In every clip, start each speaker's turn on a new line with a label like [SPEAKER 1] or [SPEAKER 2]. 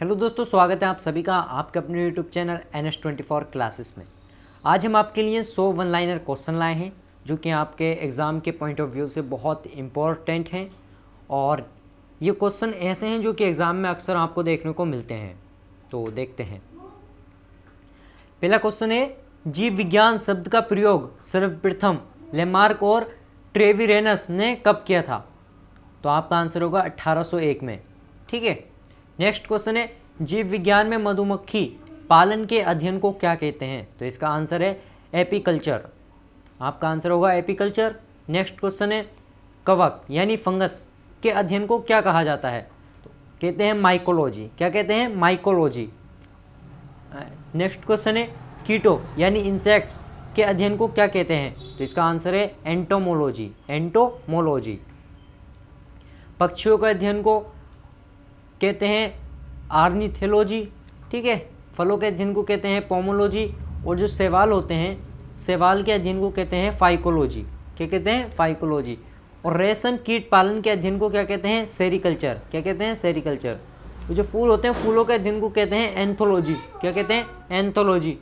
[SPEAKER 1] Hello दोस्तों, स्वागत है आप सभी का आपके अपने यूट्यूब चैनल NS24 क्लासेस में। आज हम आपके लिए 100 वन लाइनर क्वेश्चन लाए हैं जो कि आपके एग्ज़ाम के पॉइंट ऑफ व्यू से बहुत इम्पोर्टेंट हैं और ये क्वेश्चन ऐसे हैं जो कि एग्ज़ाम में अक्सर आपको देखने को मिलते हैं। तो देखते हैं। पहला क्वेश्चन है, जीव विज्ञान शब्द का प्रयोग सर्वप्रथम लेमार्क और ट्रेविरेनस ने कब किया था? तो आपका आंसर होगा 1801 में। ठीक है। नेक्स्ट क्वेश्चन है, जीव विज्ञान में मधुमक्खी पालन के अध्ययन को क्या कहते हैं? तो इसका आंसर है एपीकल्चर। आपका आंसर होगा एपीकल्चर। नेक्स्ट क्वेश्चन है, कवक यानी फंगस के अध्ययन को क्या कहा जाता है? तो कहते हैं माइकोलॉजी। क्या कहते हैं? माइकोलॉजी। नेक्स्ट क्वेश्चन है, कीटो यानी इंसेक्ट्स के अध्ययन को क्या कहते हैं? तो इसका आंसर है एंटोमोलॉजी। एंटोमोलॉजी। पक्षियों के अध्ययन को कहते हैं आर्निथोलॉजी। ठीक है। फलों के अध्ययन को कहते हैं पोमोलॉजी और जो शैवाल होते हैं, शैवाल के अध्ययन को कहते हैं फाइकोलॉजी। क्या कहते हैं? फाइकोलॉजी। और रेशम कीट पालन के अध्ययन को क्या कहते हैं? सेरिकल्चर। क्या कहते हैं? सेरिकल्चर। जो फूल होते हैं, फूलों के अध्ययन को कहते हैं एंथोलॉजी। क्या कहते हैं? एंथोलॉजी।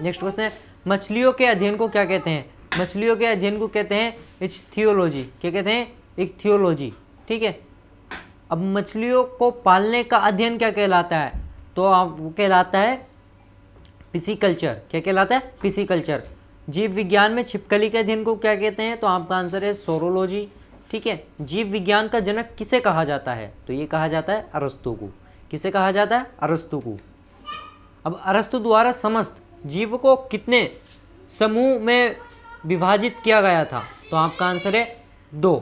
[SPEAKER 1] नेक्स्ट क्वेश्चन है, मछलियों के अध्ययन को क्या कहते हैं? मछलियों के अध्ययन को कहते हैं इच्थियोलॉजी। क्या कहते हैं? इच्थियोलॉजी। ठीक है। अब मछलियों को पालने का अध्ययन क्या कहलाता है? तो आप वो कहलाता है पिसिकल्चर। क्या कहलाता है? पिसिकल्चर। जीव विज्ञान में छिपकली के अध्ययन को क्या कहते हैं? तो आपका आंसर है सोरोलॉजी। ठीक है। जीव विज्ञान का जनक किसे कहा जाता है? तो ये कहा जाता है अरस्तु को। किसे कहा जाता है? अरस्तु को। अब अरस्तु द्वारा समस्त जीव को कितने समूह में विभाजित किया गया था? तो आपका आंसर है 2।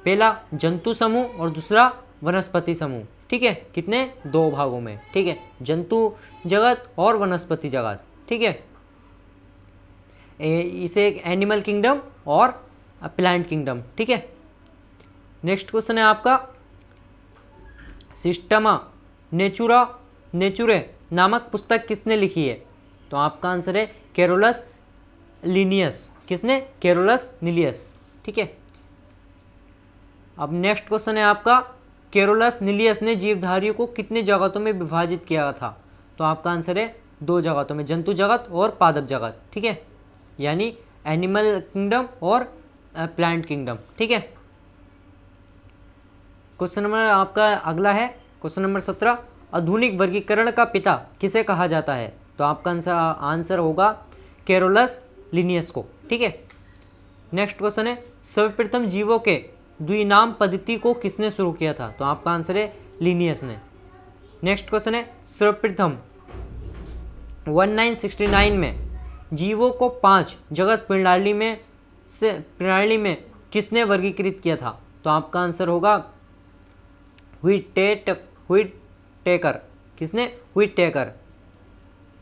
[SPEAKER 1] पहला जंतु समूह और दूसरा वनस्पति समूह। ठीक है। कितने? 2 भागों में। ठीक है। जंतु जगत और वनस्पति जगत। ठीक है। इसे एक एनिमल किंगडम और प्लांट किंगडम। ठीक है। नेक्स्ट क्वेश्चन है आपका, सिस्टमा नेचुरे नामक पुस्तक किसने लिखी है? तो आपका आंसर है कैरोलस लिनियस। किसने? Carolus Linnaeus. ठीक है। अब नेक्स्ट क्वेश्चन है आपका, कैरोलस लिनियस ने जीवधारियों को कितने जगतों में विभाजित किया था? तो आपका आंसर है 2 जगतों में, जंतु जगत और पादप जगत। ठीक है। यानी एनिमल किंगडम और प्लांट किंगडम। ठीक है। क्वेश्चन नंबर आपका अगला है, क्वेश्चन नंबर 17, आधुनिक वर्गीकरण का पिता किसे कहा जाता है? तो आपका आंसर होगा कैरोलस लिनियस को। ठीक है। नेक्स्ट क्वेश्चन है, सर्वप्रथम जीवों के द्विनाम पद्धति को किसने शुरू किया था? तो आपका आंसर है लिनियस ने। नेक्स्ट क्वेश्चन है, सर्वप्रथम 1969 में जीवों को 5 जगत प्रणाली में किसने वर्गीकृत किया था? तो आपका आंसर होगा व्हिटेकर। किसने? व्हिटेकर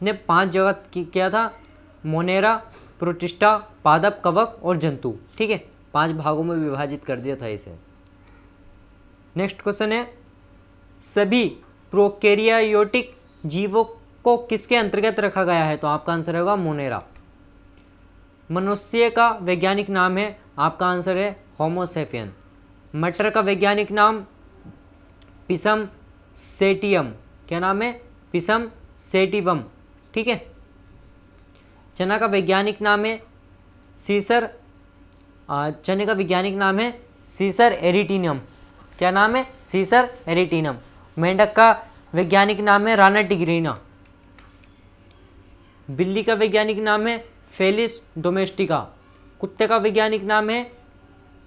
[SPEAKER 1] ने 5 जगत किया था, मोनेरा, प्रोटिस्टा, पादप, कवक और जंतु। ठीक है। 5 भागों में विभाजित कर दिया था इसे। नेक्स्ट क्वेश्चन है, सभी प्रोकैरियोटिक जीवों को किसके अंतर्गत रखा गया है? तो आपका आंसर होगा मोनेरा। मनुष्य का वैज्ञानिक नाम है, आपका आंसर है होमोसेपियन। मटर का वैज्ञानिक नाम पिसम सेटियम। क्या नाम है? पिसम सेटिवम। ठीक है। चना का वैज्ञानिक नाम है सीसर। चने का वैज्ञानिक नाम है सीसर एरिटिनम। क्या नाम है? सीसर एरिटिनम। मेंढक का वैज्ञानिक नाम है राना टिग्रिना। बिल्ली का वैज्ञानिक नाम है फेलिस डोमेस्टिका। कुत्ते का वैज्ञानिक नाम है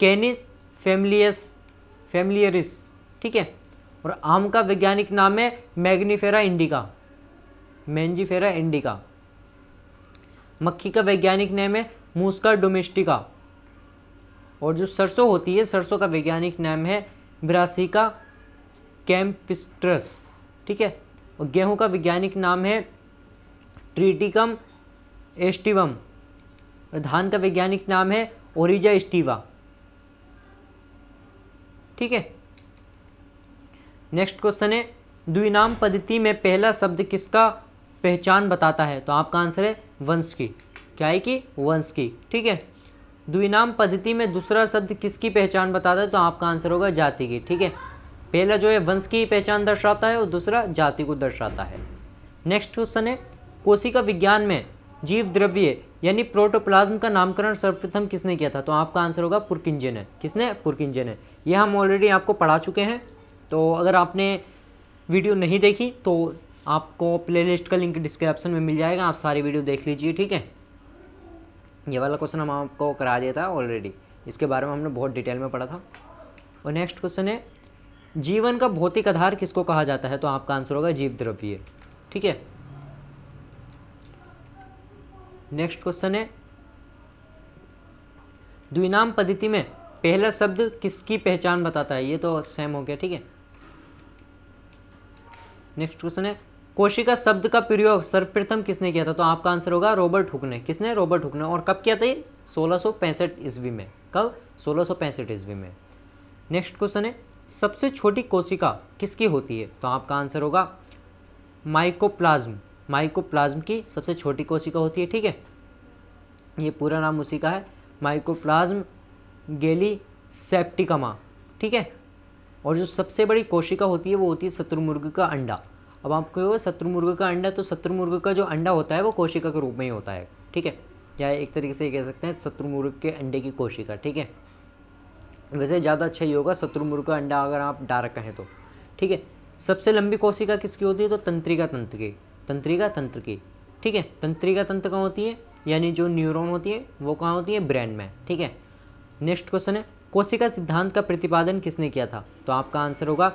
[SPEAKER 1] कैनिस फैमिलियरिस। ठीक है। और आम का वैज्ञानिक नाम है मैग्नीफेरा इंडिका। मक्खी का वैज्ञानिक नाम है मूस्का डोमेस्टिका। और जो सरसों होती है, सरसों का वैज्ञानिक नाम है ब्रासिका कैम्पिस्ट्रस। ठीक है। और गेहूं का वैज्ञानिक नाम है ट्रिटिकम एस्टिवम। और धान का वैज्ञानिक नाम है ओरिजा स्टीवा। ठीक है। नेक्स्ट क्वेश्चन है, द्विनाम पद्धति में पहला शब्द किसका पहचान बताता है? तो आपका आंसर है वंश की। क्या है कि? वंश की। ठीक है। द्विनाम पद्धति में दूसरा शब्द किसकी पहचान बताता है? तो आपका आंसर होगा जाति की। ठीक है। पहला जो है वंश की पहचान दर्शाता है और दूसरा जाति को दर्शाता है। नेक्स्ट क्वेश्चन है, कोशिका विज्ञान में जीव द्रव्य यानी प्रोटोप्लाज्म का नामकरण सर्वप्रथम किसने किया था? तो आपका आंसर होगा पुरकिंजे ने। किसने? पुरकिंजे ने। यह हम ऑलरेडी आपको पढ़ा चुके हैं, तो अगर आपने वीडियो नहीं देखी तो आपको प्लेलिस्ट का लिंक डिस्क्रिप्शन में मिल जाएगा, आप सारी वीडियो देख लीजिए, ठीक है। ये वाला क्वेश्चन हम आपको करा दिया था ऑलरेडी, इसके बारे में हमने बहुत डिटेल में पढ़ा था। और नेक्स्ट क्वेश्चन है, जीवन का भौतिक आधार किसको कहा जाता है? तो आपका आंसर होगा जीव द्रव्य, ठीक है। नेक्स्ट क्वेश्चन है, द्विनाम पद्धति में पहला शब्द किसकी पहचान बताता है? ये तो सेम हो गया, ठीक है। नेक्स्ट क्वेश्चन है, कोशिका शब्द का प्रयोग सर्वप्रथम किसने किया था? तो आपका आंसर होगा रॉबर्ट हुक ने। किसने? रॉबर्ट हुक ने। और कब किया था ये? 1665 ईस्वी में। कब? 1665 ईस्वी में। नेक्स्ट क्वेश्चन है, सबसे छोटी कोशिका किसकी होती है? तो आपका आंसर होगा माइकोप्लाज्म। माइकोप्लाज्म की सबसे छोटी कोशिका होती है, ठीक है। ये पूरा नाम उसी का है, माइकोप्लाज्म गैलीसेप्टिकमा, ठीक है। और जो सबसे बड़ी कोशिका होती है वो होती है शत्रुमुर्ग का अंडा। अब आपको शत्रुमुर्ग का अंडा, तो शत्रुमुर्ग का जो अंडा होता है वो कोशिका के रूप में ही होता है, ठीक है। या एक तरीके से कह सकते हैं शत्रुमुर्ग के अंडे की कोशिका, ठीक है। वैसे ज़्यादा अच्छा ही होगा शत्रुमुर्ग का अंडा अगर आप डायरेक्ट कहें तो, ठीक है। सबसे लंबी कोशिका किसकी होती है? तो तंत्रिका तंत्र की। तंत्रिका तंत्र की, ठीक है। तंत्रिका तंत्र कहाँ होती है? यानी जो न्यूरॉन होती है वो कहाँ होती है? ब्रेन में, ठीक है। नेक्स्ट क्वेश्चन है, कोशिका सिद्धांत का प्रतिपादन किसने किया था? तो आपका आंसर होगा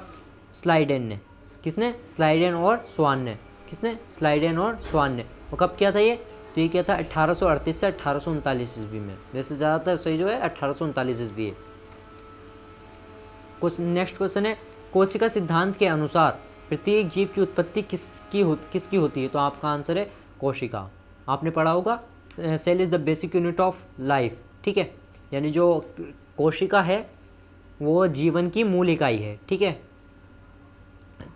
[SPEAKER 1] स्लाइडेन ने। किसने? स्लाइडेन और स्वान ने। किसने? स्लाइडेन और स्वान ने। और कब किया था ये? तो ये किया था 1838 से 1839 ईस्वी में। वैसे ज़्यादातर सही जो है 1839 ईस्वी है। नेक्स्ट क्वेश्चन है, कोशिका सिद्धांत के अनुसार प्रत्येक जीव की उत्पत्ति किसकी होती है? तो आपका आंसर है कोशिका। आपने पढ़ा होगा cell is the basic unit of life, ठीक है। यानी जो कोशिका है वो जीवन की मूल इकाई है, ठीक है।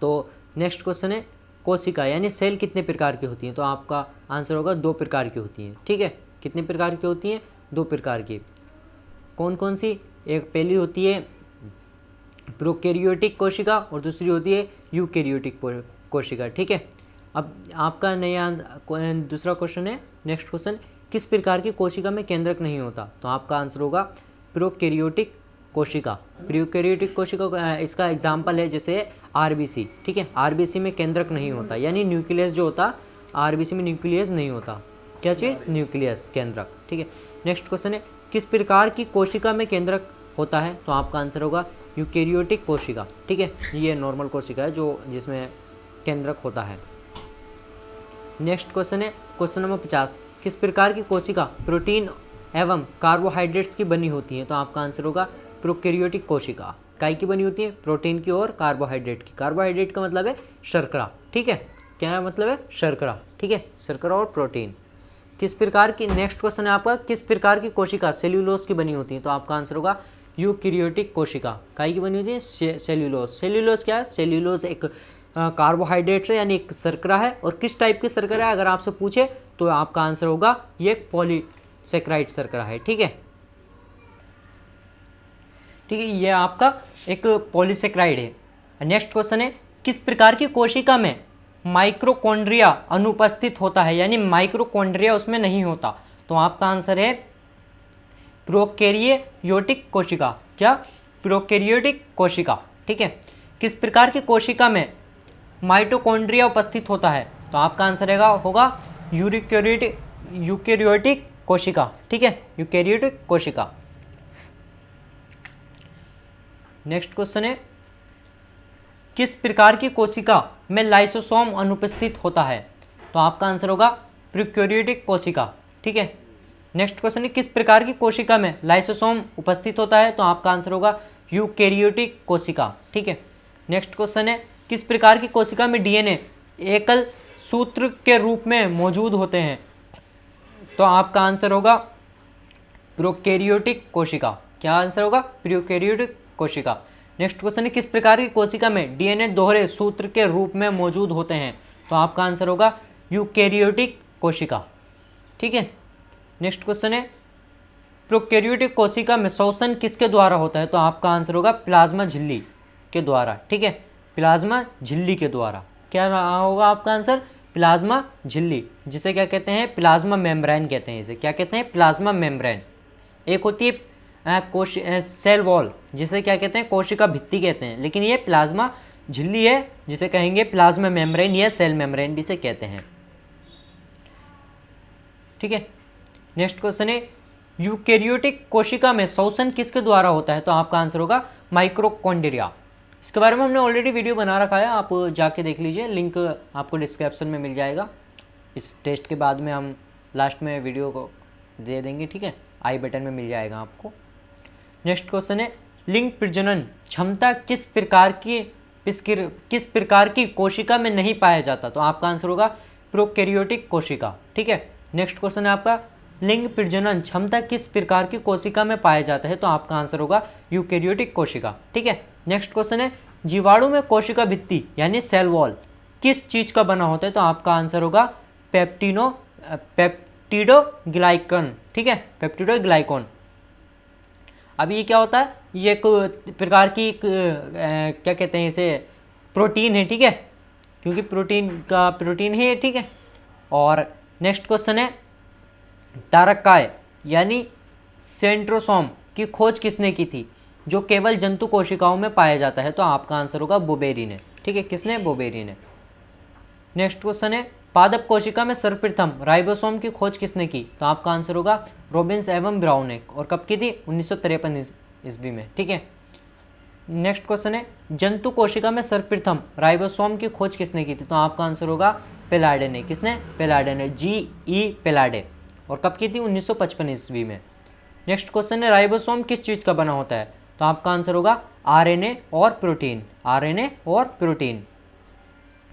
[SPEAKER 1] तो नेक्स्ट क्वेश्चन है, कोशिका यानी सेल कितने प्रकार की होती हैं? तो आपका आंसर होगा 2 प्रकार की होती हैं, ठीक है। कितने प्रकार की होती हैं? 2 प्रकार की। कौन कौन सी? एक पहली होती है प्रोकैरियोटिक कोशिका और दूसरी होती है यूकैरियोटिक कोशिका, ठीक है। अब आपका नया दूसरा क्वेश्चन है, नेक्स्ट क्वेश्चन, किस प्रकार की कोशिका में केंद्रक नहीं होता? तो आपका आंसर होगा प्रोकैरियोटिक कोशिका। प्रोकैरियोटिक कोशिका इसका एग्जाम्पल है जैसे आरबीसी, ठीक है। आरबीसी में केंद्रक नहीं होता, यानी न्यूक्लियस जो होता, आरबीसी में न्यूक्लियस नहीं होता। क्या चीज़? न्यूक्लियस, केंद्रक, ठीक है। नेक्स्ट क्वेश्चन है, किस प्रकार की कोशिका में केंद्रक होता है? तो आपका आंसर होगा यूकैरियोटिक कोशिका, ठीक है। ये नॉर्मल कोशिका है जो जिसमें केंद्रक होता है। नेक्स्ट क्वेश्चन है क्वेश्चन नंबर 50, किस प्रकार की कोशिका प्रोटीन एवं कार्बोहाइड्रेट्स की बनी होती है? तो आपका आंसर होगा प्रोकैरियोटिक कोशिका। काय की बनी होती है? प्रोटीन की और कार्बोहाइड्रेट की। कार्बोहाइड्रेट का मतलब है शर्करा, ठीक है। क्या मतलब है? शर्करा, ठीक है। शर्करा और प्रोटीन। किस प्रकार की, नेक्स्ट क्वेश्चन है आपका, किस प्रकार की कोशिका सेल्यूलोज की बनी होती है? तो आपका आंसर होगा यूकैरियोटिक कोशिका। काय की बनी होती है? सेल्यूलोज। सेल्यूलोज क्या है? सेल्यूलोज एक कार्बोहाइड्रेट है, यानी एक शर्करा है। और किस टाइप की शर्करा है अगर आपसे पूछे तो आपका आंसर होगा ये एक पॉलीसेक्राइड शर्करा है, ठीक है। ठीक है, ये आपका एक पॉलीसेक्राइड है। नेक्स्ट क्वेश्चन है, किस प्रकार की कोशिका में माइक्रोकॉन्ड्रिया अनुपस्थित होता है, यानी माइक्रोकॉन्ड्रिया उसमें नहीं होता? तो आपका आंसर है प्रोकैरियोटिक कोशिका। क्या? प्रोकैरियोटिक कोशिका, ठीक है। किस प्रकार की कोशिका में माइटोकॉन्ड्रिया उपस्थित होता है? तो आपका आंसर होगा यूकैरियोटिक कोशिका, ठीक है। यूकैरियोटिक कोशिका। नेक्स्ट क्वेश्चन है, किस प्रकार की कोशिका में लाइसोसोम अनुपस्थित होता है? तो आपका आंसर होगा प्रोकैरियोटिक कोशिका, ठीक है। नेक्स्ट क्वेश्चन है, किस प्रकार की कोशिका में लाइसोसोम उपस्थित होता है? तो आपका आंसर होगा यूकैरियोटिक कोशिका, ठीक है। नेक्स्ट क्वेश्चन है, किस प्रकार की कोशिका में डीएनए एकल सूत्र के रूप में मौजूद होते हैं? तो आपका आंसर होगा प्रोकैरियोटिक कोशिका। क्या आंसर होगा? प्रोकैरियोटिक कोशिका। नेक्स्ट क्वेश्चन है, किस प्रकार की कोशिका में डीएनए दोहरे सूत्र के रूप में मौजूद होते हैं? तो आपका आंसर होगा यूकैरियोटिक कोशिका, ठीक है। नेक्स्ट क्वेश्चन है, प्रोकैरियोटिक कोशिका में शोषण किसके द्वारा होता है? तो आपका आंसर होगा प्लाज्मा झिल्ली, के द्वारा, ठीक है, प्लाज्मा झिल्ली के द्वारा। क्या रहा होगा आपका आंसर? प्लाज्मा झिल्ली, जिसे क्या कहते हैं? प्लाज्मा मेम्ब्रेन कहते हैं। इसे क्या कहते हैं? Plasma membrane. एक होती है सेल वॉल, जिसे क्या कहते हैं? कोशिका भित्ति कहते हैं, लेकिन ये प्लाज्मा झिल्ली है, जिसे कहेंगे प्लाज्मा मेम्ब्रेन या सेल मेम्ब्रेन भी से कहते हैं, ठीक है। नेक्स्ट क्वेश्चन है, यूकेरियोटिक कोशिका में श्वसन किसके द्वारा होता है? तो आपका आंसर होगा माइक्रोकॉन्ड्रिया। इसके बारे में हमने ऑलरेडी वीडियो बना रखा है, आप जाके देख लीजिए, लिंक आपको डिस्क्रिप्शन में मिल जाएगा। इस टेस्ट के बाद में हम लास्ट में वीडियो को दे देंगे, ठीक है, आई बटन में मिल जाएगा आपको। नेक्स्ट क्वेश्चन है, लिंग प्रजनन क्षमता किस प्रकार की कोशिका में नहीं पाया जाता? तो आपका आंसर होगा प्रोकैरियोटिक कोशिका, ठीक है। नेक्स्ट क्वेश्चन है आपका, लिंग प्रजनन क्षमता किस प्रकार की कोशिका में पाया जाता है? तो आपका आंसर होगा यूकेरियोटिक कोशिका, ठीक है। नेक्स्ट क्वेश्चन है, जीवाणु में कोशिका भित्ति यानी सेल वॉल किस चीज का बना होता है? तो आपका आंसर होगा पेप्टिडोग्लाइकन, ठीक है, पेप्टिडोग्लाइकन। अब ये क्या होता है? ये एक प्रकार की क्या कहते हैं इसे? प्रोटीन है, ठीक है, क्योंकि प्रोटीन है, ठीक है। और नेक्स्ट क्वेश्चन है, तारकाय यानी सेंट्रोसोम की खोज किसने की थी, जो केवल जंतु कोशिकाओं में पाया जाता है? तो आपका आंसर होगा बोबेरी ने, ठीक है। किसने? बोबेरी ने। नेक्स्ट क्वेश्चन है, पादप कोशिका में सर्वप्रथम राइबोसोम की खोज किसने की? तो आपका आंसर होगा रॉबिन्स एवं ब्राउन ने। और कब की थी? 1953 ईस्वी में, ठीक है। नेक्स्ट क्वेश्चन है, जंतु कोशिका में सर्वप्रथम राइबोसोम की खोज किसने की थी? तो आपका आंसर होगा पेलाडे ने। किसने? पेलाडे ने, GE पेलाडे। और कब की थी? 1955 ईस्वी में। नेक्स्ट क्वेश्चन है, राइबोसोम किस चीज़ का बना होता है? तो आपका आंसर होगा RNA और प्रोटीन, RNA और प्रोटीन।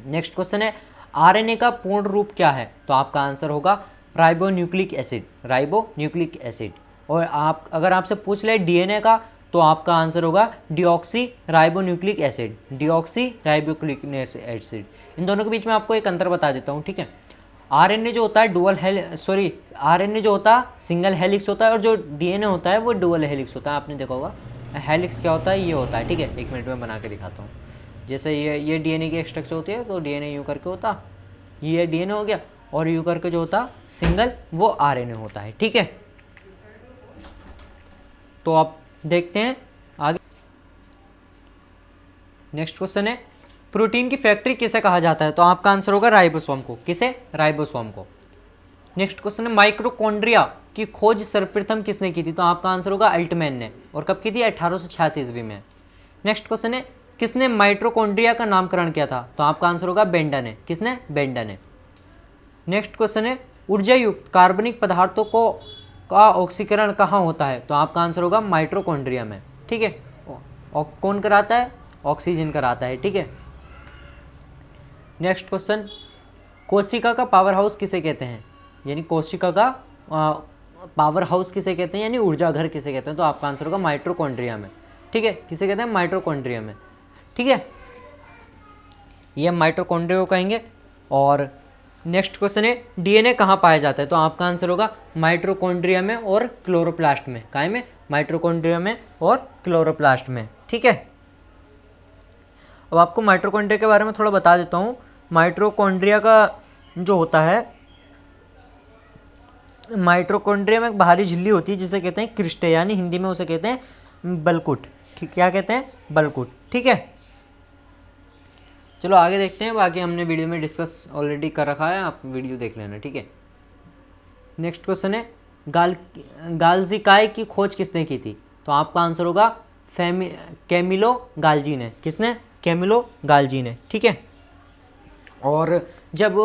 [SPEAKER 1] नेक्स्ट क्वेश्चन है, RNA का पूर्ण रूप क्या है? तो आपका आंसर होगा राइबोन्यूक्लिक एसिड, राइबोन्यूक्लिक एसिड। और अगर आपसे पूछ ले DNA का, तो आपका आंसर होगा deoxyribonucleic acid, deoxyribonucleic acid. इन दोनों के बीच में आपको एक अंतर बता देता हूँ, ठीक है। RNA जो होता है RNA जो होता है सिंगल हेलिक्स होता है, और जो DNA होता है वो डुअल हेलिक्स होता है। आपने देखा होगा हेलिक्स क्या होता है, ये होता है, ठीक है। एक मिनट में बना के दिखाता हूँ। जैसे ये DNA की स्ट्रक्चर होती है, तो DNA यूँ करके होता, ये DNA हो गया, और यूँ करके जो होता सिंगल वो RNA होता है, ठीक है। तो आप देखते हैं आगे। नेक्स्ट क्वेश्चन है, प्रोटीन की फैक्ट्री किसे कहा जाता है? तो आपका आंसर होगा राइबोसोम को। किसे? राइबोसोम को। नेक्स्ट क्वेश्चन है, माइक्रोकॉन्ड्रिया की खोज सर्वप्रथम किसने की थी? तो आपका आंसर होगा अल्टमैन ने। और कब की थी? 1886 ईस्वी में। नेक्स्ट क्वेश्चन है, किसने माइटोकॉन्ड्रिया का नामकरण किया था? तो आपका आंसर होगा बेंडा ने। किसने? बेंडा ने। नेक्स्ट क्वेश्चन है, ऊर्जा युक्त कार्बनिक पदार्थों का ऑक्सीकरण कहाँ होता है? तो आपका आंसर होगा माइटोकॉन्ड्रिया में, ठीक है। और कौन कराता है? ऑक्सीजन कराता है, ठीक है। नेक्स्ट क्वेश्चन, कोशिका का पावर हाउस किसे कहते हैं? यानी कोशिका का पावर हाउस किसे कहते हैं, यानी ऊर्जा घर किसे कहते हैं? तो आपका आंसर होगा माइटोकॉन्ड्रिया में, ठीक है। किसे कहते हैं? माइटोकॉन्ड्रिया में, ठीक है। ये माइटोकॉन्ड्रिया को कहेंगे। और नेक्स्ट क्वेश्चन है, DNA कहाँ पाया जाता है? तो आपका आंसर होगा माइटोकॉन्ड्रिया में और क्लोरोप्लास्ट में। काय में? माइटोकॉन्ड्रिया में और क्लोरोप्लास्ट में, ठीक है। अब आपको माइटोकॉन्ड्रिया के बारे में थोड़ा बता देता हूँ। माइटोकॉन्ड्रिया का जो होता है, माइटोकॉन्ड्रिया में एक बाहरी झिल्ली होती है जिसे कहते हैं क्रिस्टे, यानी हिंदी में उसे कहते हैं बलकुट। क्या कहते हैं? बलकुट, ठीक है। चलो आगे देखते हैं, बाकी हमने वीडियो में डिस्कस ऑलरेडी कर रखा है, आप वीडियो देख लेना, ठीक है। नेक्स्ट क्वेश्चन है, गाल्जिकाय की खोज किसने की थी? तो आपका आंसर होगा कैमिलो गाल्जी ने। किसने? कैमिलो गाल्जी ने, ठीक है। और जब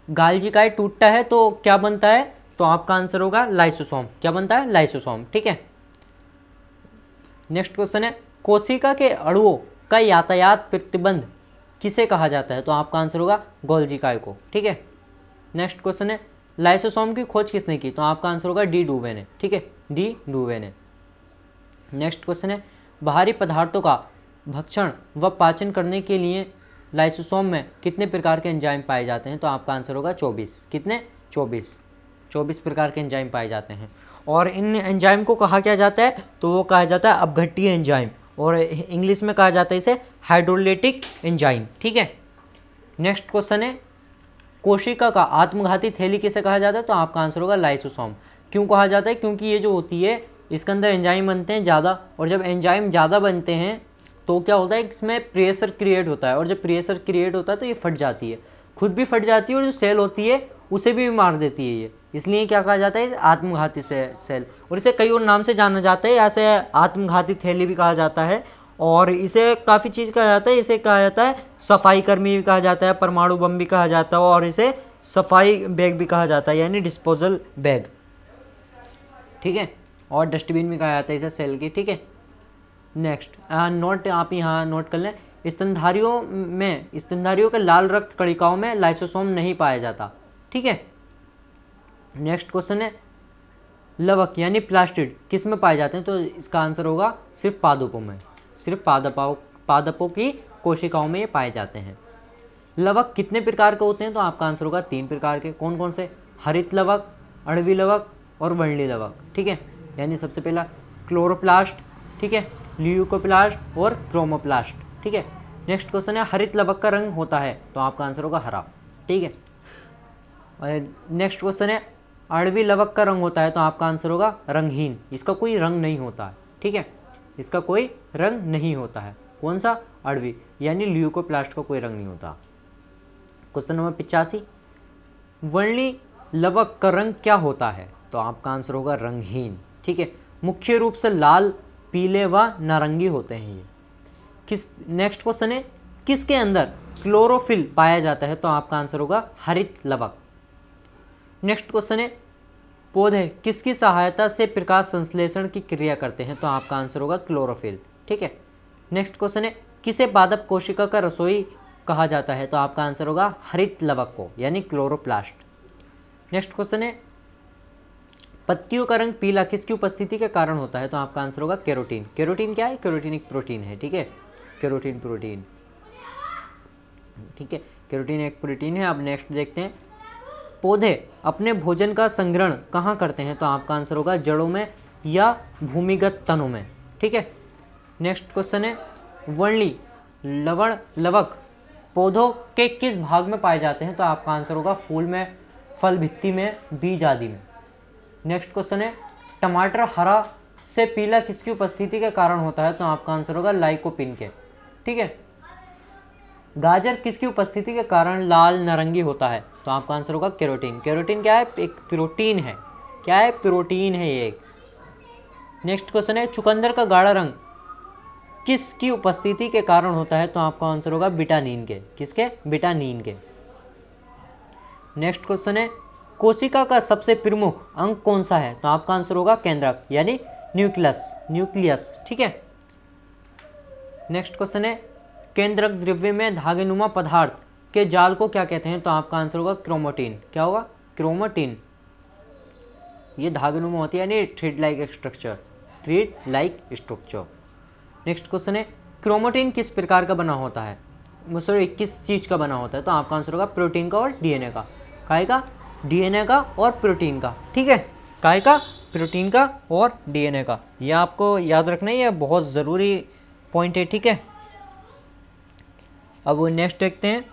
[SPEAKER 1] गाल्जिकाय टूटता है तो क्या बनता है? तो आपका आंसर होगा लाइसोसोम। क्या बनता है? लाइसोसोम, ठीक है। नेक्स्ट क्वेश्चन है, कोशिका के अणुओं का यातायात प्रतिबंध किसे कहा जाता है? तो आपका आंसर होगा गोल्जी को, ठीक है। नेक्स्ट क्वेश्चन है, लाइसोसोम की खोज किसने की? तो आपका आंसर होगा डी डुवे ने, ठीक है, डी डुवे ने। नेक्स्ट क्वेश्चन है, बाहरी पदार्थों का भक्षण व पाचन करने के लिए लाइसोसोम में कितने प्रकार के एंजाइम पाए जाते हैं? तो आपका आंसर होगा 24। कितने? 24 प्रकार के एंजाइम पाए जाते हैं। और इन एंजाइम को कहा क्या जाता है? तो वो कहा जाता है अपघट्टीय एंजाइम। और इंग्लिश में कहा जाता है इसे हाइड्रोलाइटिक एंजाइम। ठीक है, नेक्स्ट क्वेश्चन है कोशिका का आत्मघाती थैली किसे कहा जाता है? तो आपका आंसर होगा लाइसोसोम। क्यों कहा जाता है? क्योंकि ये जो होती है इसके अंदर एंजाइम बनते हैं ज़्यादा, और जब एंजाइम ज़्यादा बनते हैं तो क्या होता है, इसमें प्रेशर क्रिएट होता है, और जब प्रेशर क्रिएट होता है तो ये फट जाती है, खुद भी फट जाती है और जो सेल होती है उसे भी मार देती है ये, इसलिए क्या कहा जाता है आत्मघाती सेल। और इसे कई और नाम से जाना जाता है, ऐसे आत्मघाती थैली भी कहा जाता है, और इसे काफ़ी चीज़ कहा जाता है। इसे कहा जाता है सफाई कर्मी भी कहा जाता है, परमाणु बम भी कहा जाता है, और इसे सफाई बैग भी कहा जाता है, यानी डिस्पोजल बैग। ठीक है, और डस्टबिन भी कहा जाता है इसे सेल की। ठीक है, नेक्स्ट नोट आप यहाँ नोट कर लें, स्तनधारियों के लाल रक्त कणिकाओं में लाइसोसोम नहीं पाया जाता। ठीक है, नेक्स्ट क्वेश्चन है लवक यानी प्लास्टिड किस में पाए जाते हैं? तो इसका आंसर होगा सिर्फ पादपों में, सिर्फ पादपों की कोशिकाओं में ये पाए जाते हैं। लवक कितने प्रकार के होते हैं? तो आपका आंसर होगा 3 प्रकार के। कौन कौन से? हरित लवक, आणवीय लवक और वर्णीय लवक। ठीक है, यानी सबसे पहला क्लोरोप्लास्ट, ठीक है, ल्यूकोप्लास्ट और क्रोमोप्लास्ट। ठीक है, नेक्स्ट क्वेश्चन है हरित लवक का रंग होता है? तो आपका आंसर होगा हरा। ठीक है, और नेक्स्ट क्वेश्चन है आणवीय लवक का रंग होता है? तो आपका आंसर होगा रंगहीन, इसका कोई रंग नहीं होता है। ठीक है, इसका कोई रंग नहीं होता है। कौन सा? आणवीय, यानी ल्यूकोप्लास्ट का कोई रंग नहीं होता। क्वेश्चन नंबर 85, वर्णीय लवक का रंग क्या होता है? तो आपका आंसर होगा रंगहीन। ठीक है, मुख्य रूप से लाल, पीले व नारंगी होते हैं ये। नेक्स्ट क्वेश्चन है किसके अंदर क्लोरोफिल पाया जाता है? तो आपका आंसर होगा हरित लवक। नेक्स्ट क्वेश्चन है पौधे किसकी सहायता से प्रकाश संश्लेषण की क्रिया करते हैं? तो आपका आंसर होगा क्लोरोफिल। ठीक है, नेक्स्ट क्वेश्चन है किसे पादप कोशिका का रसोई कहा जाता है? तो आपका आंसर होगा हरित लवक को, यानी क्लोरोप्लास्ट। नेक्स्ट क्वेश्चन है पत्तियों का रंग पीला किसकी उपस्थिति के कारण होता है? तो आपका आंसर होगा केरोटीन। केरोटीन क्या है? केरोटीन एक प्रोटीन है। ठीक है, केरोटीन प्रोटीन। ठीक है, केरोटीन एक प्रोटीन है। अब नेक्स्ट देखते हैं पौधे अपने भोजन का संग्रहण कहाँ करते हैं? तो आपका आंसर होगा जड़ों में या भूमिगत तनों में। ठीक है, नेक्स्ट क्वेश्चन है वर्णीय लवक पौधों के किस भाग में पाए जाते हैं? तो आपका आंसर होगा फूल में, फल भित्ति में, बीज आदि में। नेक्स्ट क्वेश्चन है टमाटर हरा से पीला किसकी उपस्थिति के कारण होता है? तो आपका आंसर होगा लाइकोपिन के। ठीक है, गाजर किसकी उपस्थिति के कारण लाल नारंगी होता है? तो आपका आंसर होगा केरोटीन। केरोटीन क्या है? एक प्रोटीन है। क्या है? प्रोटीन है ये एक। नेक्स्ट क्वेश्चन है चुकंदर का गाढ़ा रंग किसकी उपस्थिति के कारण होता है? तो आपका आंसर होगा विटामिन के। किसके? विटामिन के। नेक्स्ट क्वेश्चन है कोशिका का सबसे प्रमुख अंग कौन सा है? तो आपका आंसर होगा केंद्रक, यानी न्यूक्लियस। ठीक है, नेक्स्ट क्वेश्चन है केंद्रक द्रव्य में धागेनुमा पदार्थ के जाल को क्या कहते हैं? तो आपका आंसर होगा क्रोमेटिन। क्या होगा? क्रोमेटिन। ये धागेनुमा होती है, यानी thread like structure. Next question है क्रोमेटिन किस प्रकार का बना होता है? सॉरी, किस चीज़ का बना होता है? तो आपका आंसर होगा प्रोटीन का और डीएनए का। काय का? डीएनए का और प्रोटीन का। ठीक है, काय का? प्रोटीन का और डीएनए का। ये आपको याद रखना है, ये बहुत ज़रूरी पॉइंट है। ठीक है, अब नेक्स्ट देखते हैं।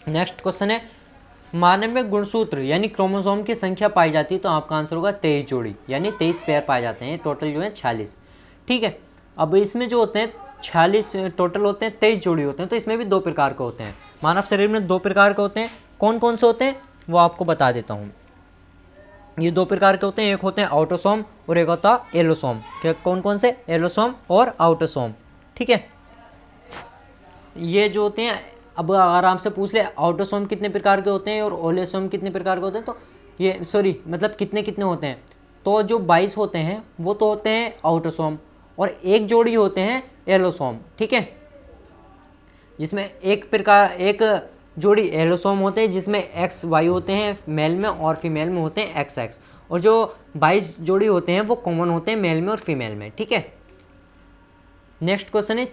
[SPEAKER 1] नेक्स्ट क्वेश्चन है मानव में गुणसूत्र यानी क्रोमोसोम की संख्या पाई जाती है? तो आपका आंसर होगा 23 जोड़ी, यानी 23 पेयर पाए जाते हैं। टोटल जो है 46। ठीक है, अब इसमें जो होते हैं 46 टोटल होते हैं, 23 जोड़ी होते हैं। तो इसमें भी 2 प्रकार के होते हैं। मानव शरीर में 2 प्रकार के होते हैं। कौन कौन से होते हैं वो आपको बता देता हूँ। ये 2 प्रकार के होते हैं, एक होते हैं ऑटोसोम और एक होता है एलोसोम। क्या? कौन कौन से? एलोसोम और ऑटोसोम। ठीक है, ये जो होते हैं, अब आराम से पूछ ले ऑटोसोम कितने प्रकार के होते हैं और ओलेसोम कितने प्रकार के होते हैं? तो ये सॉरी मतलब कितने कितने होते हैं? तो जो 22 होते हैं वो तो होते हैं ऑटोसोम, और एक जोड़ी होते हैं एलोसोम। ठीक है, जिसमें एक जोड़ी एलोसोम होते हैं जिसमें XY होते हैं मेल में और फीमेल में होते हैं XX, और जो 22 जोड़ी होते हैं वो कॉमन होते हैं मेल में और फीमेल में। ठीक है, नेक्स्ट क्वेश्चन है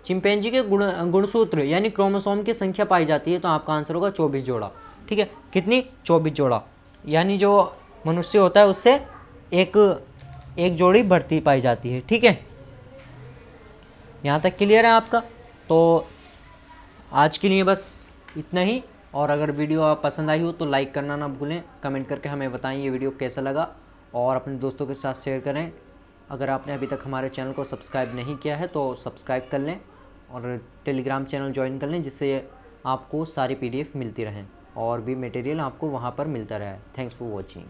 [SPEAKER 1] चिंपैंजी के गुणसूत्र यानी क्रोमोसोम की संख्या पाई जाती है? तो आपका आंसर होगा 24 जोड़ा। ठीक है, कितनी? 24 जोड़ा, यानी जो मनुष्य होता है उससे एक एक जोड़ी भर्ती पाई जाती है। ठीक है, यहाँ तक क्लियर है आपका। तो आज के लिए बस इतना ही, और अगर वीडियो आप पसंद आई हो तो लाइक करना ना भूलें, कमेंट करके हमें बताएं ये वीडियो कैसा लगा, और अपने दोस्तों के साथ शेयर करें। अगर आपने अभी तक हमारे चैनल को सब्सक्राइब नहीं किया है तो सब्सक्राइब कर लें, और टेलीग्राम चैनल ज्वाइन कर लें, जिससे आपको सारी PDF मिलती रहें और भी मटेरियल आपको वहाँ पर मिलता रहे। Thanks for watching.